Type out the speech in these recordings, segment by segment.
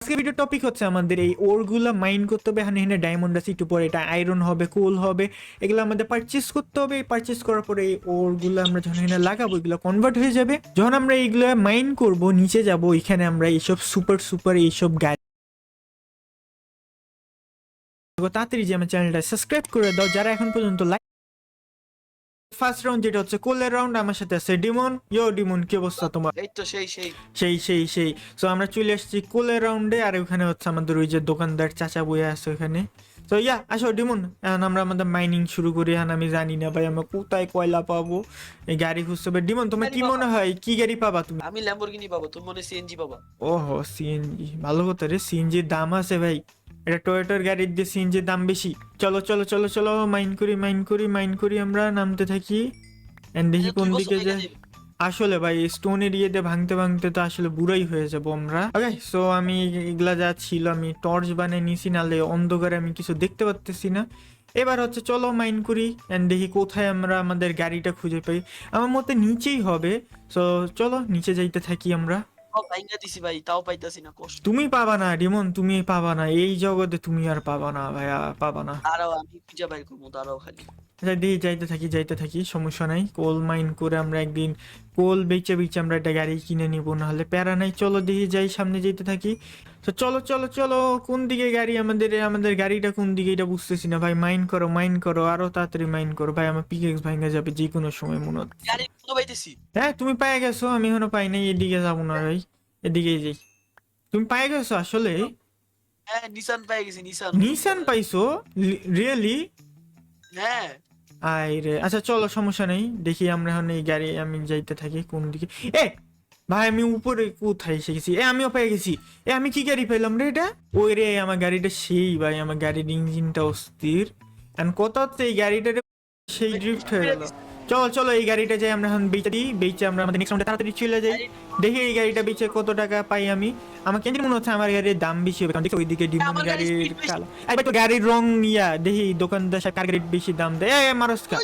আজকে video topic হচ্ছে আমাদের এই ওরগুলা মাইন করতে হবে। এখানে ডায়মন্ড আছে, একটু পরে এটা আয়রন হবে, কোল হবে, এগুলো আমাদের পারচেস করতে হবে। পারচেস করার পরে এই ওরগুলো আমরা যখন এখানে লাগাবো এগুলো কনভার্ট হয়ে যাবে। যখন আমরা এইগুলো মাইন করব নিচে যাব, এখানে আমরা এইসব সুপার সুপার এইসব গাড়ি তাড়াতাড়ি যে আমার চ্যানেলটা সাবস্ক্রাইব করে দাও যারা এখন পর্যন্ত লাইক। ফার্স্ট রাউন্ড যেটা হচ্ছে কোলের রাউন্ড, আমার সাথে আছে ডিমন। ডিমন, কি অবস্থা তোমার? এই তো সেই সেই সেই সো আমরা চলে আসছি কোলের রাউন্ডে। আর ওখানে হচ্ছে আমাদের ওই যে দোকানদার চাচা বইয়া আছে ওখানে। তো আসো ডিমন, এখন আমরা আমাদের মাইনিং শুরু করি। এখন আমি জানি না ভাই আমরা কোথায় কয়লা পাবো, এই গাড়ি খুঁজতে হবে। ডিমন, তোমার কি মনে হয় কি গাড়ি পাবা তুমি? আমি ল্যাম্বরগিনি পাবো, তুমি মনে সিএনজি পাবা। ওহো, সিএনজি, ভালো কথা রে। সিএনজির দাম আছে ভাই, এটা টয়োটার গাড়ির দিয়ে সিএনজির দাম বেশি। চলো চলো চলো চলো, মাইন করি আমরা নামতে থাকি। এন্ড দেখি কোন দিকে যায়। আসলে ভাই স্টোন এরিয়াতে ভাঙতে ভাঙতে তো আসলে বুড়াই হয়ে যাবো আমরা। ওকে, সো আমি এগুলা যা ছিল আমি টর্চ বানিয়ে নিছি, নালে অন্ধকারে আমি কিছু দেখতে পারতেছি না। এবার হচ্ছে চলো মাইন করি এন্ড দেখি কোথায় আমরা আমাদের গাড়িটা খুঁজে পাই। আমার মতে নিচেই হবে। সো চলো নিচে যাইতে থাকি আমরা। ভাইঙ্গা দিছি ভাই, তাও পাইতাছি না, কষ্ট। তুমি পাবা না ডিমন, তুমি পাবা না এই জগতে, তুমি আর পাবা না ভাইয়া, পাবা না। দাঁড়াও আমি খুঁজে বাইর করবো, দাঁড়াও খালি। আচ্ছা দিয়ে যাইতে থাকি, সমস্যা নাই। কোল মাইন করে আমরা একদিন কোল বেচে বেচে আমরা একটা গাড়ি কিনে নিবো, নাহলে প্যারা নাই। চলো দিয়ে যাই, সামনে যেতে থাকি। তো চলো চলো চলো, কোন দিকে গাড়ি আমাদের? আমাদের গাড়িটা কোন দিকে এটা বুঝতেছি না ভাই। মাইন করো আরো তাড়াতাড়ি মাইন করো ভাই, আমার পিকেক্স ভাঙা যাবে যে কোনো সময় মনে হচ্ছে। গাড়ি কোথাও পাইতেছি। হ্যাঁ তুমি পায়ে গেছো, আমি এখনো পাই নাই। এদিকে যাবো না ভাই, এদিকেই যাই। তুমি পায়ে গেছো আসলে? হ্যাঁ নিসান পেয়ে গেছি, নিসান। নিশান পাইছো? রিয়েলি? হ্যাঁ আই রে, আচ্ছা চলো সমস্যা নেই। দেখি আমরা এখন এই গাড়ি আমি যাইতে থাকি কোন দিকে। এ ভাই আমি উপরে কোথায় এসে গেছি? আমিও পেয়ে গেছি। আমি কি গাড়ি পেলাম রে এটা? ওই রে আমার গাড়িটা সেই ভাই, আমার গাড়ির ইঞ্জিনটা অস্থির। এখন কত হচ্ছে এই গাড়িটা সেই ড্রিফট হয়ে গেল। চলো চলো এই গাড়িটা যাই আমরা এখন বেচে আমরা আমাদের নেক্সট রাউন্ডে তাড়াতাড়ি চলে যাই। দেখি এই গাড়িটা বেচে কত টাকা পাই আমি। আমার কেন মনে হচ্ছে আমার গাড়ির দাম বেশি হবে, কারণ দেখো ওইদিকে ডিমন আমার গাড়ির গাড়ির speed বেশি। কালো। এই তো গাড়ির রং দেখি দোকানদার সাহেব কার গাড়ির বেশি দাম দেয়। মারস কা।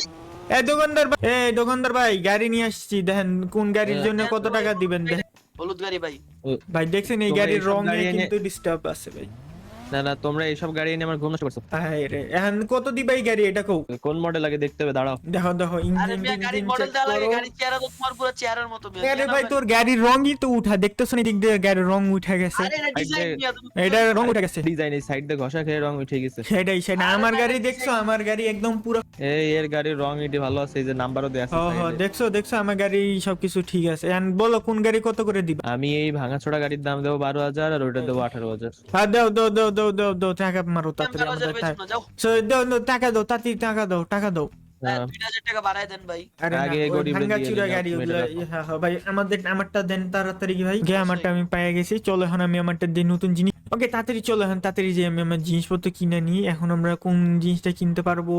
দোকানদার ভাই গাড়ি নিয়ে আসছি, দেখেন কোন গাড়ির জন্য কত টাকা দিবেন দেখেন। হলুদ গাড়ি ভাই। ভাই দেখছেন এই তোমরা গাড়ির এইসব রং গাড়ি এনে কিন্তু ডিস্টার্ব আছে ভাই। না তোমরা এইসব গাড়ি এনে আমার ঘুম নষ্ট করছো। হায় রে, এখন কত দিবা এই গাড়ি? এটা কও। কোন মডেল আগে দেখতে হবে, দাঁড়াও। দেখো আরে ইঞ্জিন মিয়া গাড়ির টিঞ্জিন মডেল চেক দেওয়া লাগে, করো। গাড়ির চেহারা তো তোমার পুরো চেহারার মতো মিয়া। আরে ভাই তোর গাড়ির রংই তো উঠা, দেখতেছ না দিক দিয়ে গাড়ির রং উঠে গেছে। আরে এটা ডিজাইন মিয়া, তুমি এটা রং উঠে গেছে। ডিজাইন এই সাইড দিয়ে ঘষা খেয়ে রং উঠে গেছে। সেটাই আরে আমার ভাই, গাড়ি এটা দেখছো? design। আমার গাড়ি একদম পুরো। এর গাড়ির রং এটি ভালো আছে, এই যে নাম্বারও দেয়া আছে সাইডে। দেখছো আমার গাড়ি সবকিছু ঠিক আছে। এখন বলো কোন গাড়ি কত করে দিবা? আমি এই ভাঙাচোরা গাড়ির দাম দেবো 12,000 আর ওইটা দেবো 18,000। হ্যাঁ দাও টাকা মারো তাড়াতাড়ি আমি 12,000 আমাদের। বেচবো না, যাও। দাও টাকা দাও তাড়াতাড়ি, টাকা দাও। হ্যাঁ, হ্যাঁ, 2,000 টাকা বাড়ায় দেন ভাই। আরে আগে না, ওই গরিবদের ভাঙ্গা দিয়ে চুরা দিলাম, গাড়ি তুমি ওগুলো। এটা রাখো। হ্যাঁ ভাই আমারটা দেন তাড়াতাড়ি ভাই। আমারটা আমি পেয়ে গেছি। চলো এখন আমি আমারটা দিয়ে নতুন জিনিস। ওকে তাড়াতাড়ি চলো, এখন তাড়াতাড়ি যে আমি আমার জিনিসপত্র কিনে নিই। এখন আমরা কোন জিনিসটা কিনতে পারবো?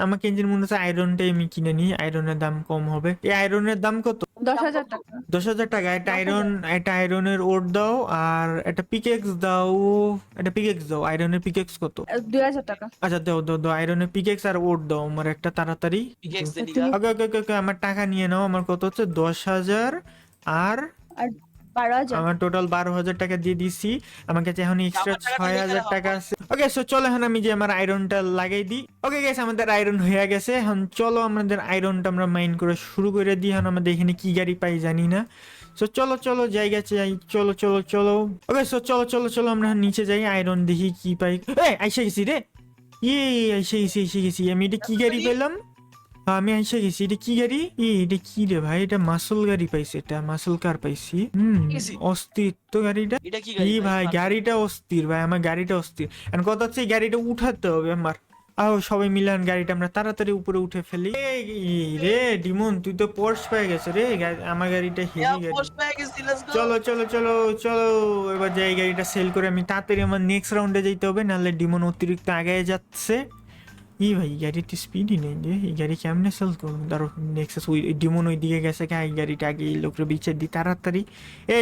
আমাকে ইঞ্জিন মনে হচ্ছে আয়রনটাই আমি কিনে নিই, আয়রনের দাম কম হবে। এই আয়রনের দাম কত? 10,000 টাকা। 10,000 টাকা। একটা 10,000 একটা আয়রনের ওর দাও, আর একটা পিকেক্স দাও। আয়রনের পিকেক্স কত? 2,000 টাকা। আচ্ছা দাও আয়রনের পিকেক্স আর ওর দাও আমার একটা তাড়াতাড়ি। পিকেক্স দেন তুমি- ওকে আমার টাকা নিয়ে নাও। আমার কত হচ্ছে? 10,000 আর আর 12,000। আমার টোটাল 12,000 টাকা দিয়ে দিছি। আমার কাছে এখন এক্সট্রা আমার টাকা 6,000 টাকা আছে। ওকে সো চলো এখন আমি যে আমার আয়রনটা লাগাই দিই। ওকে গাইস আমাদের আয়রন হয়ে গেছে। এখন চলো আমাদের আয়রনটা আমরা মাইন করে শুরু করে দিই। এখন আমাদের এখানে কি গাড়ি পাই জানি না। সো চলো জায়গা চাই, চলো। ওকে সো চলো আমরা এখন নিচে যাই, আয়রন দেখি কি পাই। আইসা গেছি রে। এসে গেছি। আমি এটা কি গাড়ি পেলাম? আমি এসে গেছি। এটা কি গাড়ি? এটা কি রে ভাই? এটা মাসল গাড়ি পাইছি, এটা মাসল কার পাইছি। গেছি। অস্থির তো গাড়িটা। এটা কি কি গাড়ি ভাই গাড়িটা অস্থির ভাই, আমার গাড়িটা অস্থির। এখন কথা হচ্ছে এই গাড়িটা উঠাতে হবে আমার। সবাই মিলান গাড়িটা আমরা তাড়াতাড়ি উপরে উঠে ফেলি। রে ডিমন, তুই তো পোর্স পেয়ে গেছে রে। আমার গাড়িটা হেভি গাড়ি। পোস্ট পেয়ে গেছি, লেটস গো। চলো এবার যে এই গাড়িটা সেল করে আমি তাড়াতাড়ি আমার নেক্সট রাউন্ডে যেতে হবে, নাহলে ডিমন অতিরিক্ত আগে যাচ্ছে। ভাই গাড়িটা স্পিডই নেই রে, এই গাড়ি কেমনে সেল করবো? ধরো নেক্সাস ওই ডিমন ওই দিকে গেছে, এই গাড়িটা আগে এই লোকের বিচার দিই তাড়াতাড়ি।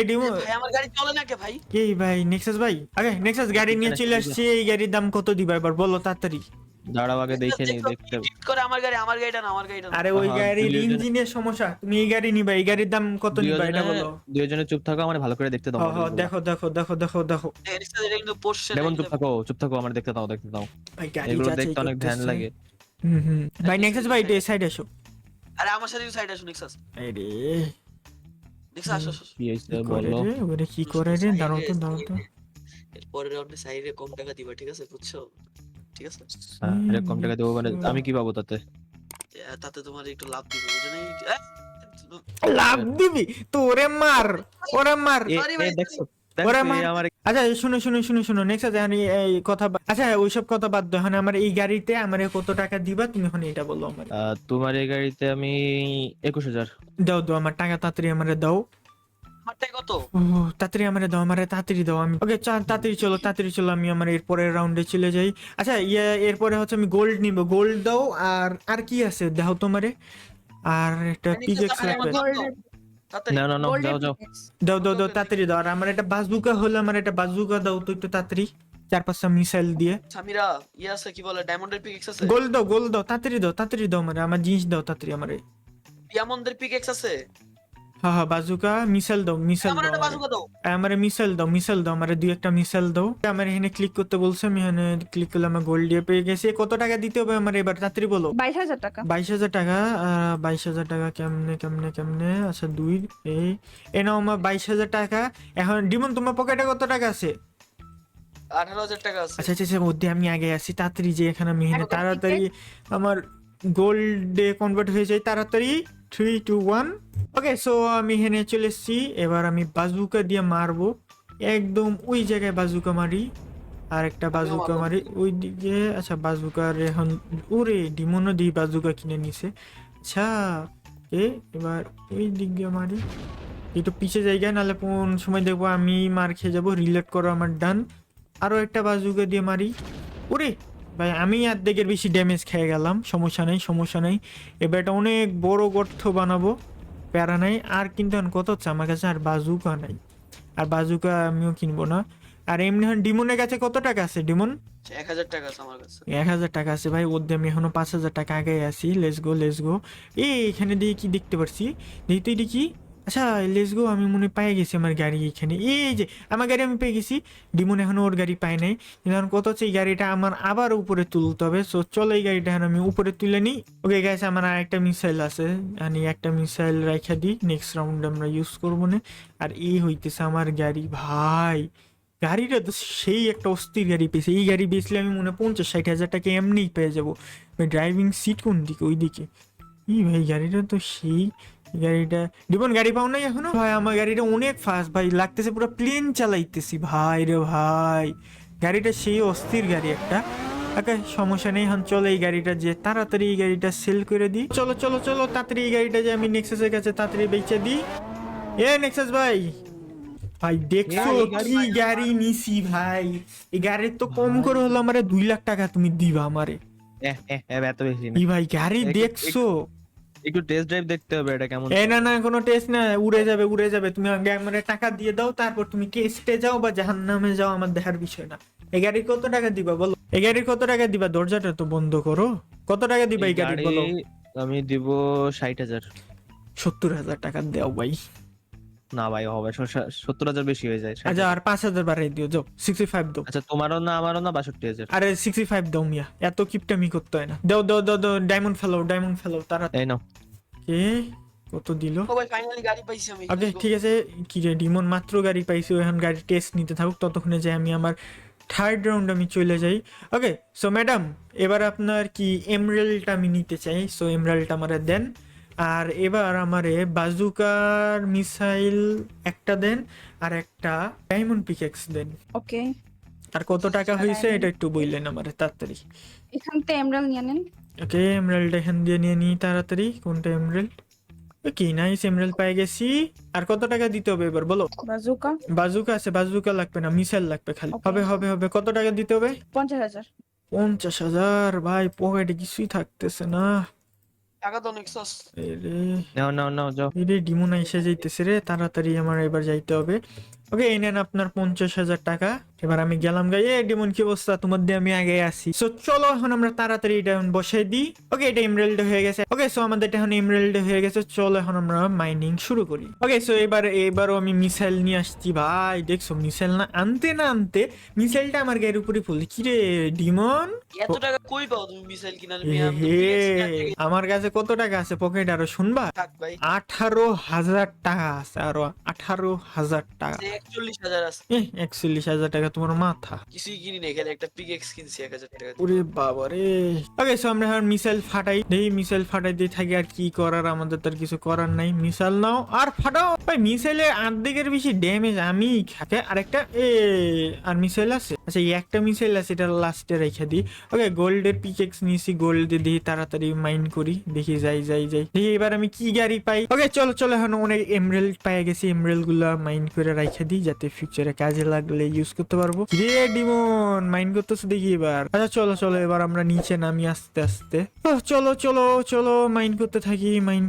ডিমন, ভাই আমার গাড়ি চলে না কে ভাই? ভাই নেক্সাস ভাই, আগে নেক্সাস গাড়ি নিয়ে চলে আসছে। এই গাড়ির দাম কত দিবা এবার বলো তাড়াতাড়ি। দাঁড়াও আগে দেখে নি দেখো, দেখতে edit করে আমার গাড়িটা না, আমার গাড়িটা না। আরে ওই হ্যাঁ, গাড়ির দুইজনে- ইঞ্জিনের সমস্যা, তুমি এই গাড়ি নিবা, এই গাড়ির দাম কত নিবা এটা বলো। দুইজনে চুপ থাকো, আমার ভালো করে দেখতে দাও। হ্যাঁ দেখো দেখো দেখো দেখো দেখো এটা কিন্তু পোর্শে যেমন চুপ থাকো আমার দেখতে দাও। ভাই গাড়ি এগুলো যাচাই দেখতে অনেক ধ্যান করতেছে। লাগে। ভাই নেক্সাস ভাই এই সাইড আসো। আরে আমার সাথে সাইড আসুন নেক্সাস। আরে নেক্সাস আসো। কি হইছে কি করে বলো? রে ওরে, কি করে রে, দাঁড়াও তো দাঁড়াও তো। এর পরের রাউন্ডে সাইডে কম টাকা দিবা, ঠিক আছে, বুঝছো? ঠিক আছে, আরে কম টাকা দেবো মানে আমি কি পাবো তাতে? তাতে তোমার একটু লাভ দিবে, বুঝো নাই? লাভ দিবি তো, ওরে মার, ওরে মার। Sorry ভাই, দেখছো ওরে দেখছো, মা- এই আমার আচ্ছা শুনো শুনো শুনো শুনো নেক্সট জানি এই কথা আচ্ছা ওইসব কথা বাদ দাও, এখন আমার এই গাড়িতে আমার কত টাকা দিবা তুমি, এখন এটা বলো আমার। তোমার এই গাড়িতে আমি 21,000। দাও দাও আমার টাকা তাড়াতাড়ি আমারে দাও। আমারটাই কত? ও তাড়াতাড়ি আমারে দাও, আমারে তাড়াতাড়ি দাও। আমি ওকে তাড়াতাড়ি চলো আমি আমার এরপরের রাউন্ডে চলে যাই। আচ্ছা এরপরে হচ্ছে আমি গোল্ড নিব, গোল্ড দাও। আর কি আছে দাও তোমারে, আর একটা পিকেক্স লাগবে। তাড়াতাড়ি। না যাও যাও। দাও দাও দাও তাড়াতাড়ি দাও। আর আমার একটা বাজুকা হলো, আমার একটা বাজুকা দাও তো একটু তাড়াতাড়ি, 4-5টা মিসাইল দিয়ে। সামিরা আছে কি বলে, ডায়মন্ডের পিকেক্স আছে? গোল্ড দাও তাড়াতাড়ি দাও আমারে, আমার জিনিস দাও তাড়াতাড়ি আমারে। ডায়মন্ডের পিকেক্স আছে? হ্যাঁ বাজুকা মিসাইল দাও আমার একটা আমারে। বাজুকা দাও। আমারে মিসাইল দাও আমারে, দুই একটা মিসাইল দাও। আমার এখানে ক্লিক করতে বলছে, আমি এখানে ক্লিক করলে আমার গোল্ড দিয়ে পেয়ে গেছি। কত টাকা দিতে হবে আমার এবার তাড়াতাড়ি বলো। 22,000 টাকা। 22,000 টাকা। 22,000 টাকা কেমনে আচ্ছা এই নাও আমার 22,000 টাকা। এখন ডিমন তোমার পকেটে কত টাকা আছে? 18,000 টাকা আছে। আচ্ছা মধ্যে আমি আগে আসি তাড়াতাড়ি, যে এখানে আমি এখানে তাড়াতাড়ি আমার গোল্ডে কনভার্ট হয়ে যায় তাড়াতাড়ি। 3 2 1 ওকে সো আমি এখানে চলে এসেছি। এবার আমি বাজুকা দিয়ে মারবো, একদম ওই জায়গায় বাজুকা মারি। আর একটা বাজুকা মারি ওই দিকে। আচ্ছা বাজুকার এখন ওরে ডিমনও দিয়ে বাজুকা কিনে নিছে। আচ্ছা এবার ওই দিক দিয়ে মারি, একটু পিছে জায়গায়, নাহলে কোন সময় দেখবো আমি মার খেয়ে যাবো। রিলেট করো আমার ডান। আরো একটা বাজুকা দিয়ে মারি। ওরে ভাই আমি অর্ধেকের বেশি ড্যামেজ খেয়ে গেলাম। সমস্যা নাই। এবার এটা অনেক বড় গর্ত বানাবো, প্যারা নাই। আর কিন্তু এখন কত হচ্ছে আমার কাছে, আর বাজুকা নাই। আর বাজুকা আমিও কিনবো না। আর এমনি এখন ডিমনের কাছে কত টাকা আছে? ডিমন 1000 টাকা আছে আমার কাছে। 1000 টাকা আছে ভাই। ওর দিয়ে আমি এখনো 5,000 টাকা আগে আছি। Let's go. এখানে দিয়ে কি দেখতে পারছি, দেখি কি। আচ্ছা লেটস গো, আমি মনে পেয়ে গেছি আমার গাড়ি এখানে। এই যে আমার গাড়ি আমি পেয়ে গেছি। ডিমন এখনো ওর গাড়ি পায় নাই। কিন্তু এখন কত হচ্ছে, এই গাড়িটা আমার আবার উপরে তুলতে হবে। সো চলো এই গাড়িটা এখন আমি উপরে তুলে নিই। ওকে গাইস আমার আর একটা মিসাইল আছে, আমি একটা মিসাইল রাখা দিই, নেক্সট রাউন্ডে আমরা ইউজ করবো না। আর এই হইতেছে আমার গাড়ি ভাই। গাড়িটা তো সেই একটা অস্থির গাড়ি পেয়েছে। এই গাড়ি বেচলে আমি মনে হয় 50-60 হাজার টাকা এমনিই পেয়ে যাবো। ড্রাইভিং সিট কোন দিকে? ওই দিকে। ই ভাই গাড়িটা তো সেই গাড়িটা। ডিমন গাড়ি পাও নাই এখনো? ভাই আমার গাড়িটা অনেক ফাস্ট ভাই, লাগতেছে পুরো প্লেন চালাইতেছি ভাই রে ভাই। গাড়িটা সেই অস্থির গাড়ি একটা। ওকে সমস্যা নেই, এখন চলো এই গাড়িটা যে তাড়াতাড়ি এই গাড়িটা সেল করে দিই। চলো তাড়াতাড়ি এই গাড়িটা যে আমি নেক্সাসের কাছে তাড়াতাড়ি বেচে দিই। নেক্সাস ভাই দেখছো এই গাড়ি কি গাড়ি নিছি ভাই। এই গাড়ির তো কম করে হলো আমারে 2 লাখ টাকা তুমি দিবা আমারে। এত বেশি না, ই ভাই গাড়ি দেখছো? একটু টেস্ট ড্রাইভ দেখতে হবে এটা কেমন। না কোনো টেস্ট না, উড়ে যাবে। তুমি আগে আমারে টাকা দিয়ে দাও, তারপর তুমি কেস্টে যাও বা জাহান্নামে যাও, আমার দেখার বিষয় না। এই গাড়ির কত টাকা দিবা বলো? এই গাড়ির কত টাকা দিবা? দরজাটা তো বন্ধ করো। কত টাকা দিবা এই গাড়ির বলো? আমি দিব 60,000। 70,000 টাকা দাও ভাই। না ভাই হবে 70,000 বেশি হয়ে যায়। আচ্ছা আর 5,000 বাড়াই দিও, যাও 65 দাও। আচ্ছা তোমারও না আমারও না 62,000। আরে 65 দাও মিয়া, এত কিপটামি করতে হয় না। দাও ডায়মন্ড ফেলো তারা। এই নাও। কে কত দিল? ও ভাই ফাইনালি গাড়ি পাইছি আমি। ওকে ঠিক আছে। কি রে ডিমন মাত্র গাড়ি পাইছি, এখন গাড়ি টেস্ট নিতে থাকুক, ততক্ষণে যাই আমি আমার থার্ড রাউন্ড আমি চলে যাই। ওকে সো ম্যাডাম এবার আপনার কি এমরাল্ডটা আমি নিতে চাই, সো এমরাল্ডটা আমারে দেন। আর এবার আমারে বাজুকার মিসাইল একটা দেন, আর একটা ডায়মন্ড পিকেক্স দেন। ওকে, আর কত টাকা হয়েছে এটা একটু বললেন আমারে তাড়াতাড়ি। এখান থেকে এমরাল্ড নিয়ে নেন। ওকে এমরাল্ড এখান দিয়ে নিয়ে নিই তাড়াতাড়ি। কোনটা এমরাল্ড? কি নাইস, এমরাল্ড পেয়ে গেছি। আর কত টাকা দিতে হবে এবার বলো? বাজুকা বাজুকা আছে, বাজুকা লাগবে না, মিসাইল লাগবে খালি। Okay. হবে কত টাকা দিতে হবে? 50,000। 50,000 ভাই, পকেটে কিছুই থাকতেছে না। টাকা দাও নেক্সাস। এরে নাও যাও। এরে ডিমোনা এসে যাইতেছে রে, তাড়াতাড়ি আমার এবার যাইতে হবে। ওকে এই নেন আপনার 50,000 টাকা। এবার আমি গেলাম গাই। এ ডিমন কি অবস্থা, তোমার দিয়ে আমি আগে আসি। সো চলো এখন আমরা তাড়াতাড়ি এটা এখন বসাই দিই। ওকে এটা এমরাল্ড হয়ে গেছে। ওকে সো আমাদের এটা এখন এমরাল্ড হয়ে গেছে। চলো এখন আমরা মাইনিং শুরু করি। ওকে সো এবারও আমি মিসাইল নিয়ে আসছি ভাই। দেখছো মিসাইল না আনতে মিসাইলটা আমার গায়ের উপরে পড়লি। কি রে ডিমন, এত টাকা কই পাও তুমি মিসাইল কিনার হে আমার কাছে কত টাকা আছে পকেট আরো শুনবা? থাক ভাই 18,000 টাকা আছে, আরো 18,000 টাকা। 41,000 আছে। 41,000 টাকা তোমার মাথা। কিছুই কিনি নাই, খালি একটা পিকেক্স কিনছি 1,000 টাকা দিয়ে। ওরে বাবা রে। ওকে সো আমরা এখন মিসাইল ফাটাই দেই, মিসাইল ফাটাই দিয়ে থাকি। আর কি করার, আমাদের তো আর কিছু করার নাই। মিসাইল নাও আর ফাটাও ভাই। মিসাইলের অর্ধেকের বেশি ড্যামেজ আমি খাকে। আরেকটা আর মিসাইল আছে। আচ্ছা এই একটা মিসাইল আছে, এটা লাস্টে রেখে দিই। ওকে গোল্ডের পিকেক্স নিয়েছি, গোল্ড দিয়ে তাড়াতাড়ি মাইন করি। দেখি যাই দেখি এবার আমি কি গাড়ি পাই। ওকে চলো এখন অনেক এমরাল্ড পেয়ে গেছি। এমরাল্ড গুলা মাইন করে রেখে দিই, যাতে ফিউচারে কাজে লাগলে ইউজ করতে পারবো। রে ডিমন মাইন করতেছে দেখি এবার। আচ্ছা চলো এবার আমরা নিচে নামি আস্তে আস্তে। চলো মাইন করতে থাকি। মাইন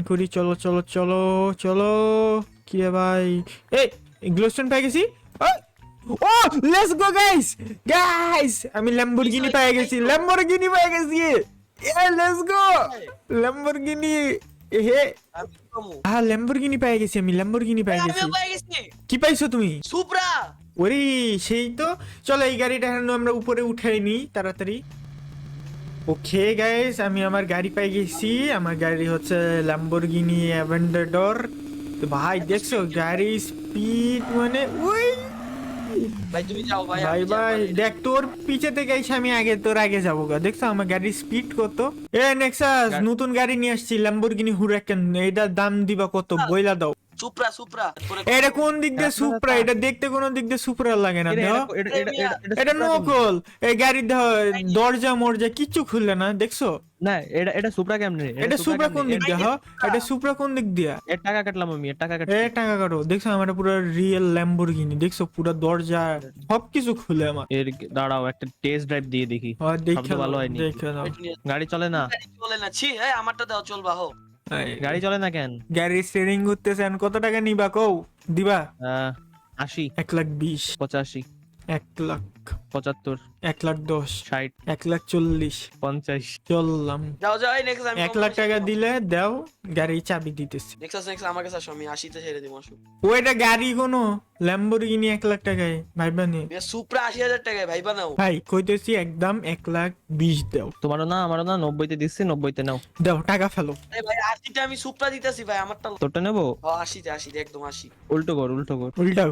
করি। চলো কি রে ভাই। এই গ্লোস্টোন পেয়ে গেছি। ও লেটস গো গাইস আমি ল্যাম্বরগিনি পেয়ে গেছি। Let's go Lamborghini. হে আমি কি পামু? ল্যাম্বরগিনি পেয়ে গেছি। আমি ল্যাম্বরগিনি পেয়ে গেছি। আমিও পেয়ে গেছি কি পাইছো তুমি? সুপ্রা। ওরে সেই তো। চলো এই গাড়িটা এখন আমরা উপরে উঠাই নিই তাড়াতাড়ি। ওকে গাইস আমি আমার গাড়ি পেয়ে গেছি। আমার গাড়ি হচ্ছে ল্যাম্বরগিনি অ্যাভেন্টাডর। তো ভাই দেখছো গাড়ি স্পিড মানে ওই ভাই তুমি যাও ভাই, ভাই আমি ভাই যাবো। দেখ তোর পিছে থেকে এসে আমি তোর আগে যাবো গা। দেখছো আমার গাড়ির স্পিড কত। নেক্সাস নতুন গাড়ি নিয়ে আসছি ল্যাম্বরগিনি হুরাকান। এটার দাম দিবা কত বইলা দাও। সুপ্রা এটা কোন দিক দিয়ে সুপ্রা? এটা দেখতে কোন দিক দিয়ে সুপ্রা লাগে না। দেখ এটা নকল। এই গাড়ির দরজা মরজা কিচ্ছু খুললে না, দেখছো? না এটা সুপ্রা কেমনে? এটা সুপ্রা কোন দিক দিয়ে? হ্যাঁ এটা সুপ্রা কোন দিক দিয়া? এর টাকা কাটলাম আমি, এর টাকা কাটলাম। টাকা কাটো। দেখছো আমার পুরো রিয়েল ল্যাম্বরগিনি। দেখছো পুরো দরজা সবকিছু খুলে আমার। এর দাঁড়াও একটা টেস্ট ড্রাইভ দিয়ে দেখি। দেখে ভালো হয়নি। দেখে দাও। গাড়ি চলে না। চলে না, ছি এই আমারটা দাও চলবা হো। গাড়ি চলে না কেন? গাড়ির স্টিয়ারিং করতেছেন। কত টাকা নিবা কও? দিবা 80, 1,20,000, 85, 1,00,000, 75, 1,10,000, 60, 1,40,000। 50। চললাম। যাও এই নেক্সট আমি 1,00,000 টাকা দিলে দাও, গাড়ির চাবি দিতেছি। নেক্সট আমার কাছে আসো, আমি 80 তে ছেড়ে দিব আসো। ওইটা গাড়ি কোনো ল্যাম্বরগিনি 1,00,000 টাকায় ভাইবা নে। সুপ্রা 80,000 টাকায় ভাই বানাও। ভাই কইতেছি একদম 1,20,000 দাও। তোমারও না আমারও না, 90 তে দিচ্ছি, 90 তে নাও। দাও টাকা ফেলো। আরে ভাই 80 তে আমি সুপ্রা দিতেছি ভাই, আমারটা তোরটা নেবো। 80 তে একদম 80। উল্টো কর। উল্টা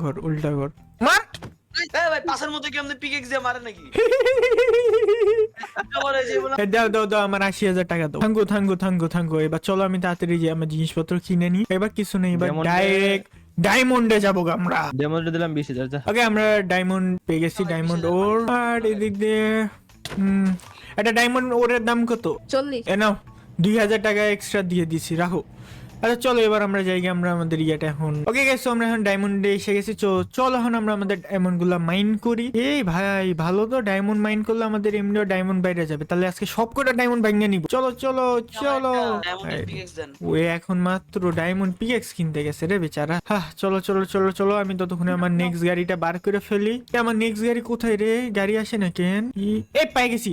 ঘর মার। এই ভাই পাশের মধ্যে কি আপনি পিকেক্স দিয়ে মারে নাকি? আমারে জীবন দাও আমার 80,000 টাকা দাও। থাঙ্গো। এবার চলো আমি তাড়াতাড়ি যে আমার জিনিসপত্র কিনে নিই। এবার কিছু নেই, এবার Diamond-এ- ডাইরেক্ট ডায়মন্ডে যাবো আমরা। ডেমোতে দিলাম 20,000 যা। ওকে আমরা ডায়মন্ড পেয়ে গেছি। ডায়মন্ড 20,000 ওর আর এদিক দিয়ে একটা ডায়মন্ড ওরের দাম কত? 40। নাও 2,000 টাকা এক্সট্রা দিয়ে দিছি, রাখো। আচ্ছা চলো এবার আমরা যাই আমরা আমাদের ইয়েটা এখন। ওকে গাইস আমরা এখন ডায়মন্ডে এসে গেছি। চলো এখন আমরা আমাদের ডায়মন্ড গুলা মাইন করি। এই ভাই ভালো তো, ডায়মন্ড মাইন করলে আমাদের এমনিও ডায়মন্ড বাইরে যাবে। তাহলে আজকে সবকটা ডায়মন্ড ভাঙিয়ে নিব। চলো ডায়মন্ডের পিকেক্স দেন। ও এখন মাত্র ডায়মন্ড পিএক্স কিনতে গেছে রে বেচারা। চলো আমি ততক্ষণে আমার নেক্সট গাড়িটা বার করে ফেলি। আমার নেক্সট গাড়ি কোথায় রে? গাড়ি আসে না কেন? পাই গেছি।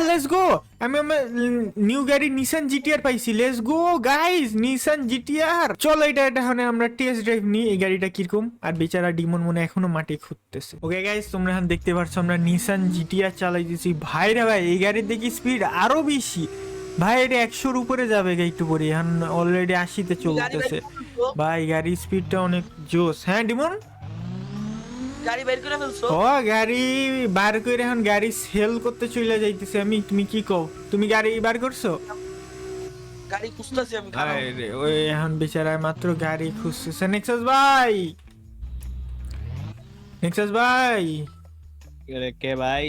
Let's go. আমি আমার নিউ গাড়ি নিসান জিটিআর পাইছি। Let's go guys, Nissan GTR. চলো এটা এখন আমরা টেস্ট ড্রাইভ নিই। এই গাড়িটা কিরকম। আর বেচারা ডিমন মনে এখনো মাটি খুঁজতেছে। ওকে গাইস তোমরা এখন দেখতে পাচ্ছ আমরা নিসান জিটিআর চালাইতেছি। ভাই রে ভাই এই গাড়ির দেখি স্পিড আরো বেশি। ভাই এটা 100-র উপরে যাবে একটু পরে। এখন অলরেডি 80-তে চলতেছে। ভাই গাড়ির স্পিডটা অনেক জোস। হ্যাঁ ডিমন গাড়ি বের করে ফেলছো? গাড়ি বার করে এখন গাড়ি সেল করতে চলে যাইতেছে আমি। তুমি কি কও? তুমি গাড়ি বার করছো? গাড়ি খুঁজতেছি আমি। আরে ওই এখন বেচারা মাত্র গাড়ি খুঁজতেছে। নেক্সাস ভাই কে ভাই?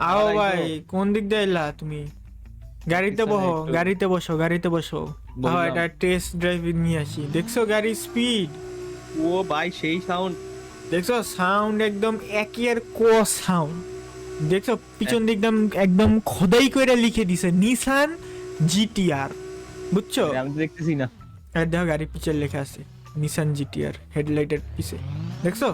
আও ভাই কোন দিক দিয়ে এলা তুমি? গাড়িতে বসো। বললাম। এটা টেস্ট ড্রাইভ নিয়ে আসি। দেখছো গাড়ির স্পিড? ও ভাই সেই সাউন্ড দেখছো সাউন্ড একদম একের সাউন্ড। দেখছো পিছন দিক একদম খোদাই করে লিখে দিছে নিসান জিটিআর, বুঝছো? আমি তো দেখতেছি না। আর দেখো গাড়ির পিছনে লেখা আছে নিসান জিটিআর হেডলাইটের পিছে দেখছো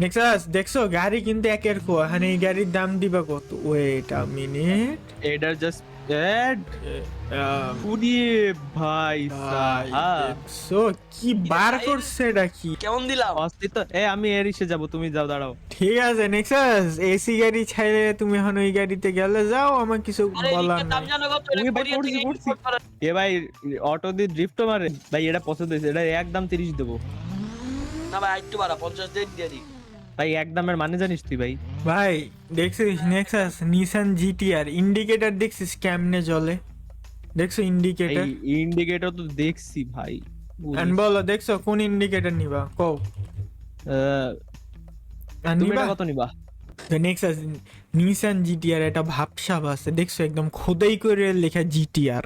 নেক্সাস দেখছো গাড়ি কিন্তু একের খোয়া মানে এই গাড়ির দাম দিবা কত ওয়েট আ মিনিট এটার জাস্ট এড পুরি ভাই সাহাব দেখছো কি বার করছে এটা কি কেমন দিলাম? অস্থির তো আমি এর ইসে যাবো, তুমি যাও, দাঁড়াও। ঠিক আছে নেক্সাস এসি গাড়ি ছাইলে তুমি এখন ওই গাড়িতে গেলে যাও আমার কিছু আরে বলার এদিকে দাম নাই জানো কত? এটা তুমি ভাই কোরিয়া থেকে পড়ছি। import করা। এ ভাই অটো দিয়ে ড্রিফট মারে ভাই, এটা পছন্দ হয়েছে, এটা একদম 30 দেবো না ভাই একটু বাড়া 50 দিয়ে দি। ভাই, একদমের মানে জানিস তুই ভাই? ভাই দেখছিস নেক্সাস নিসান জিটিআর ইন্ডিকেটর দেখছিস কেমনে জ্বলে দেখছো ইন্ডিকেটর এই ইন্ডিকেটর তো দেখছি ভাই। এন্ড বলো দেখছো কোন ইন্ডিকেটর নিবা কও আর তুমি নিবা এটা কত নিবা? নেক্সাস নিসান জিটিআর এটা ভাবসাব আছে দেখছো একদম খোদাই করে লেখা জিটিআর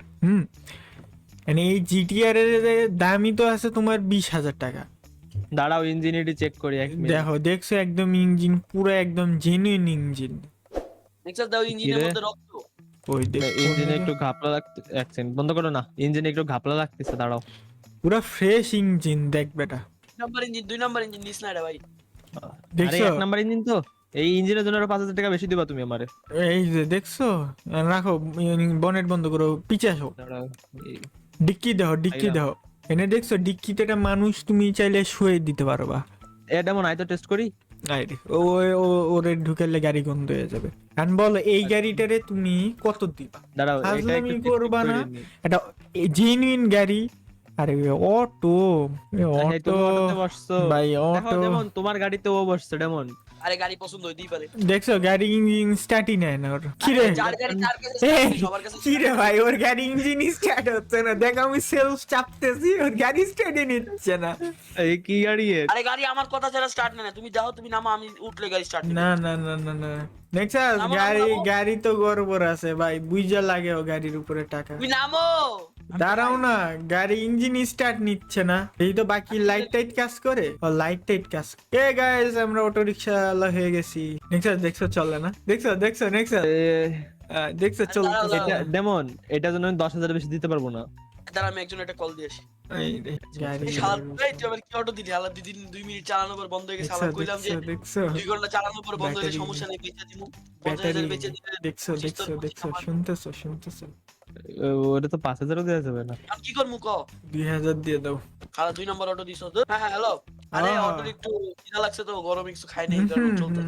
মানে এই জিটিআর এর দামই তো আছে তোমার 20,000 টাকা দাঁড়াও ইঞ্জিনিয়ারিটি চেক করি এক মিনিট। দেখো দেখছো একদম ইঞ্জিন পুরো একদম জেনুইন ইঞ্জিন নেক্সট দাও ইঞ্জিনের কিরে? মধ্যে রক্ত। ওই ইঞ্জিনে দেখো একটু ঘাপলা লাগতে, এক সেকেন্ড বন্ধ করো না, ইঞ্জিনে একটু ঘাপলা লাগতেছে, দাঁড়াও। পুরো ফ্রেশ ইঞ্জিন দেখ বেটা দুই নাম্বার ইঞ্জিন নিস না রে ভাই। আরে দেখছো এক নাম্বার ইঞ্জিন তো, এই ইঞ্জিনের জন্য আরো 5,000 টাকা বেশি দিবা তুমি আমারে। এই যে দেখছো রাখো বনেট বন্ধ করো পিছে আসো দাঁড়াও, ডিক্কি আইলাম। দেখো এনে দেখছো ডিক্কিতে একটা মানুষ তুমি চাইলে শুয়ে দিতে পারবা এটা মনে হয় তো টেস্ট করি। আইরে ওরে ঢুকালে গাড়ি গন্ধ হয়ে যাবে কারণ বলো এই গাড়িটারে তুমি কত দিবা দাঁড়াও এটা ফাজলামি একটু করবা check না। করে নিই। এটা জেনুইন গাড়ি আরে অটো আচ্ছা, অটো তুমি অটোতে বসছো ভাই দেখো, অটো ডেমন তোমার গাড়িতে ও বসছে, ডেমন। আরে গাড়ি পছন্দ হইতেই পারে। দেখছো গাড়ি ইঞ্জিন স্টার্টই নেয় না ওর কিরে যার গাড়ি তার কাছে এই, সবার কাছে কিরে ভাই ওর গাড়ি ইঞ্জিন স্টার্ট হচ্ছে না দেখ আমি সেলফ চাপতেছি ওর গাড়ি স্টার্টই নিচ্ছে না এই কি গাড়ি এর? আরে গাড়ি আমার কথা ছাড়া স্টার্ট না, তুমি যাও তুমি নামো, আমি উঠলে গাড়ি স্টার্ট না না না না না নেক্সাস নামো, গাড়ি নামো। গাড়ি তো গড়বড় আছে ভাই বুঝা লাগে ও গাড়ির উপরে টাকা তুমি নামো। দাঁড়াও না গাড়ি ইঞ্জিন স্টার্ট নিচ্ছে না এই তো বাকি লাইট টাইট কাজ করে ও লাইট টাইট কাজ এ গাইস আমরা অটো রিকশা হয়ে গেছি নেক্সাস দেখছো চলে না দেখছো নেক্সাস এ, দেখছো চলতেছে দাঁড়াও, এটা ডেমন, এটার জন্য আমি 10,000 বেশি দিতে পারবো না। দাঁড়া আমি একজন একটা কল দিয়ে আসি। এই রে, গাড়ি এই শালা এই তুই আবার কি অটো দিলি? হালা 2 মিনিট চালানোর পর বন্ধ হয়ে গেছে। দেখছো আবার কইলাম যে দেখছো 2 ঘন্টা চালানোর পর বন্ধ হয়ে গেছে, ব্যাটারি- সমস্যা নেই, বেচে দিমু। ব্যাটারি 50,000 বেচে দিলে দেখছো শুনতেছো ওটা তো 5,000 দেওয়া যাবে না। আমি কি করবো ক? 2,000 দিয়ে দাও খালা 2 নম্বর অটো দিছো তো? হ্যাঁ হ্যালো। আরে হ্যাঁ। অটোর একটু খিদা লাগছে তো, গরম কিছু খাই নাই, এই কারণে চলতে।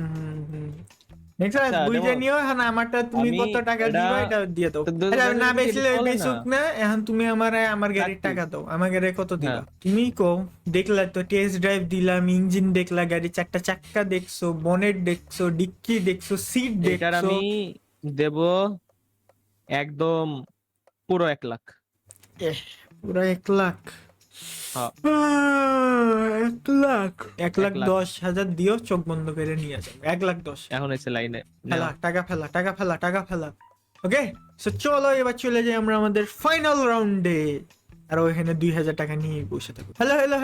নেক্সাস আচ্ছা, বুঝে দেখো, নিও এখন আমারটা তুমি আমি কত টাকা এটা- দিবা এটা দিয়ে দাও তো দু- আরে দু- না দু- বেচলে বলে না। বেচুক না এখন তুমি আমার গাড়ির চাকরি। টাকা দাও আমার গাড়ি কত দিবা হ্যাঁ। তুমি কও দেখলা তো টেস্ট ড্রাইভ দিলাম ইঞ্জিন দেখলা গাড়ি চারটা চাক্কা দেখছো বনেট দেখছো ডিক্কি দেখছো সিট এটার দেখছো আমি দেব একদম পুরো 1 লাখ। পুরো 1 লাখ হ্যাঁ। 1 লাখ 1,10,000 দিও চোখ বন্ধ করে নিয়ে যাবে 1,10,000 এখন এসে লাইনে ফেলা টাকা ফেলা ওকে সো চলো এবার চলে যাই আমরা আমাদের ফাইনাল রাউন্ডে আর ওখানে 2,000 টাকা নিয়ে বসে থাকো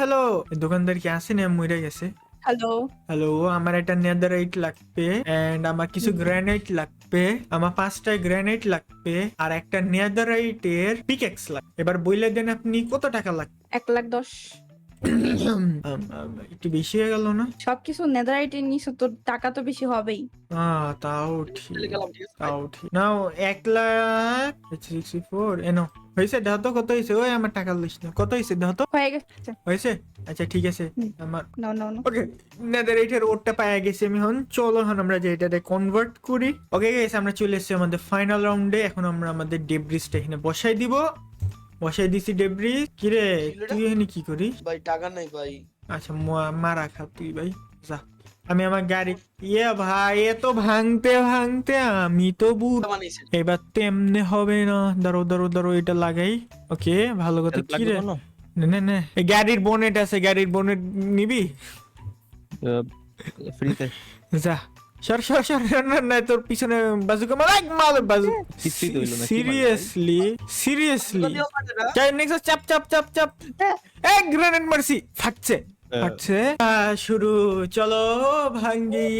হ্যালো দোকানদার কি আসে না মরে গেছে হ্যালো আমার একটা নেদারাইট লাগবে এন্ড আমার কিছু গ্রানাইট লাগবে আমার 5টা গ্রানাইট লাগবে আর একটা নেদারাইটের পিকেক্স লাগবে এবার বইলে দেন আপনি কত টাকা লাগবে 1,10,000 একটু বেশি হয়ে গেল না সবকিছু নেদারাইটে নিছো তো টাকা তো বেশি হবেই। তাও চলে ঠিক গেলাম, ঠিক আছে? তাও ঠিক নাও 1,64 এনো হয়েছে দেখো তো কত হয়েছে ওই আমার টাকা লিস না কত হয়েছে দেখো তো হয়ে গেছে। হয়েছে আচ্ছা ঠিক আছে হুম। আমার নো ওকে নেদারাইটের ওরটা পাওয়া গেছি আমি হন চলো এখন আমরা যে এটাতে কনভার্ট করি ওকে গাইস আমরা চলে এসেছি আমাদের ফাইনাল রাউন্ডে এখন আমরা আমাদের ডেব্রিজটা এখানে বসাই দিছি ডেব্রিজ কিরে তুই এখানে কি করিস ভাই টাকা নাই ভাই। আচ্ছা মারা খা তুই ভাই যা আমি আমার গাড়ি ভাই এ তো ভাঙতে আমি তো বুঝ বানাইছে। এবার তো এমনি হবে না দাঁড়ো এটা লাগাই ওকে ভালো কথা কি রে না এই গাড়ির বোনেট আছে গাড়ির বোনেট নিবি ফ্রিতে যা সর না তোর পিছনে বাজুকা মাল বাজু কিছুই তো হইলো না, কি সিরিয়াসলি দিও পারে না। চাই নেক্সট চাপ এই গ্রেনেড মারছি ফাটছে আচ্ছা শুরু, চলো ভাঙ্গি,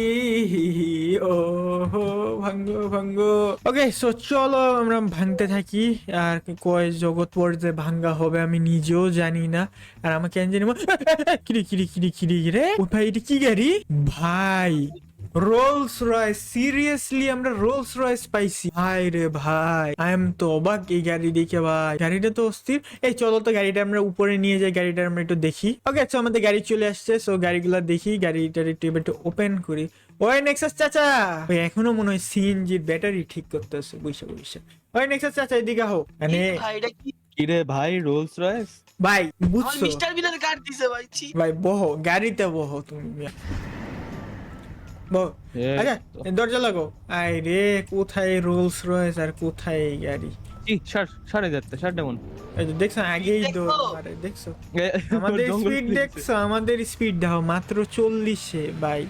ও হো ভাঙ্গো ভাঙ্গো। ওকে সো চলো আমরা ভাঙতে থাকি। আর কয় জগৎ পর যে ভাঙ্গা হবে আমি নিজেও জানি না। আর আমাকে জানি কিরি কিরি কিরি কিরি রে, ও ভাই এটা কি গাড়ি ভাই? রোলস রয়েস, সিরিয়াসলি আমরা রোলস রয়েস পাইছি ভাই রে ভাই। আই এম তো অবাক এই গাড়ি দেখে ভাই, গাড়িটা তো অস্থির। এই চলো তো গাড়িটা আমরা উপরে নিয়ে যাই, গাড়িটা আমরা একটু দেখি। ওকে আচ্ছা আমাদের গাড়ি চলে আসছে, সো গাড়িগুলো দেখি, গাড়িটার একটু ওপেন করি। ওই নেক্সাস চাচা, ওই এখনো মনে হয় সিএনজির ব্যাটারি ঠিক করতেছে বইসা বইসা। ওই নেক্সাস চাচা এদিকে হো, মানে ভাই এটা কি কি রে ভাই, রোলস রয়েস? ভাই আমার বুঝছো মিস্টার বিনের কার্ড দিছে ভাই ছি ভাই, বহো গাড়িতে বহো তুমি বহো। আচ্ছা দরজা লাগো। আই রে কোথায় রোলস রয়েস আর কোথায় এই গাড়ি? সাড়ে যাচ্ছে, সাড়ে মন। এই যে দেখছো আগেই দেখো। দৌড় মারে, দেখছো আমাদের স্পিড, দেখছো আমাদের স্পিড দাও মাত্র 40-এ ভাই,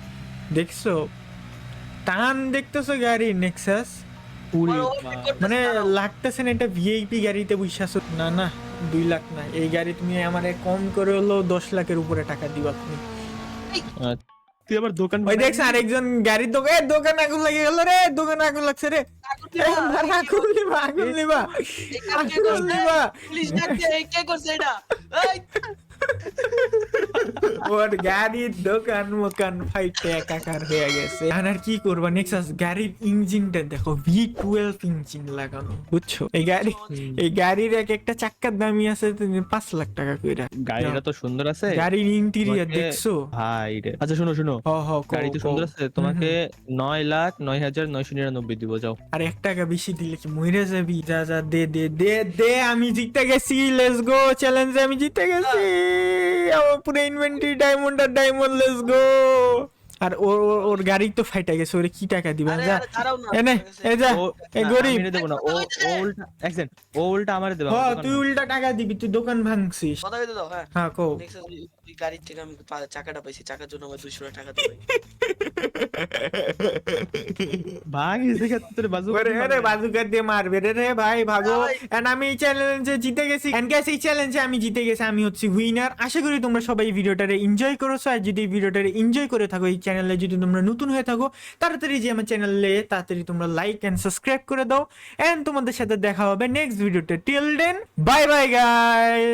দেখছো টান, দেখতেছো গাড়ি নেক্সাস মানে লাগতেছে না এটা ভিআইপি গাড়িতে বসে না না 2 লাখ না, এই গাড়ি তুমি আমারে কম করে হলো 10 লাখের উপরে টাকা দিবা তুমি। তুই আবার দোকান ওই দেখছ আরেকজন গাড়ির দোকান, দোকান আগুন লেগে গেল রে, দোকান আগুন লাগছে রে, আগুন লিবা আগুন লিবা আগুন লিবা। পুলিশ ডাকছে এই কে করছে এটা এই ওর গাড়ির দোকান মোকান ফাইটে একাকার হয়ে গেছে। এখন আর কি করবা নেক্সাস, গাড়ির ইঞ্জিনটা দেখো V12 ইঞ্জিন লাগানো, বুঝছো? এই গাড়ির এক একটা চাক্কার দামই আছে 5 লাখ টাকা কইরা। গাড়িটা তো সুন্দর আছে, গাড়ির ইন্টেরিয়র তোমাকে- দেখছো ভাই রে। আচ্ছা শোনো শোনো, হ হ গাড়ি তো সুন্দর আছে, তোমাকে 9,09,999 দিব, যাও। আর 1 টাকা বেশি দিলে কি মইরা যাবি? যা যা দে দে দে দে, আমি জিতে গেছি, লেটস গো চ্যালেঞ্জে আমি জিতে গেছি, আমার পুরো ইনভেন্টরি ডায়মন্ড আর ডায়মন্ড, লেটস গো। আর ওর গাড়ি তো ফাইটা গেছে, ওরে কি টাকা দিবা? আরে যা আরে দাঁড়াও না এনে এ যা, ও এই না, গরিব। আমি দেব না, ও উল্টা একজন, ও উল্টা আমারে দেবে। হ তুই উল্টা টাকা দিবি, তুই দোকান ভাঙছিস। কথা কইতে দাও হ্যাঁ হ্যাঁ কো। নেক্সট ওই গাড়ির থেকে আমি চাকাটা পাইছি, চাকার জন্য আমার 200 টাকা দিবে ভাই এসে তোর বাজু ওরে আরে বাজুকা দিয়ে মারবে রে রে ভাই, ভাগো। ভাই। এন্ড আমি এই চ্যালেঞ্জে জিতে গেছি, এন্ড গাইস এই চ্যালেঞ্জে আমি জিতে গেছি, আমি হচ্ছি উইনার। আশা করি তোমরা সবাই এই ভিডিওটারে এনজয় করেছো। আর যদি এই ভিডিওটারে এনজয় করে থাকো, এই চ্যানেলে যদি তোমরা নতুন হয়ে থাকো, তাড়াতাড়ি যে আমার চ্যানেলে তাড়াতাড়ি তোমরা লাইক এন্ড সাবস্ক্রাইব করে দাও। এন্ড তোমাদের সাথে দেখা হবে নেক্সট ভিডিওতে। Till then bye bye guys.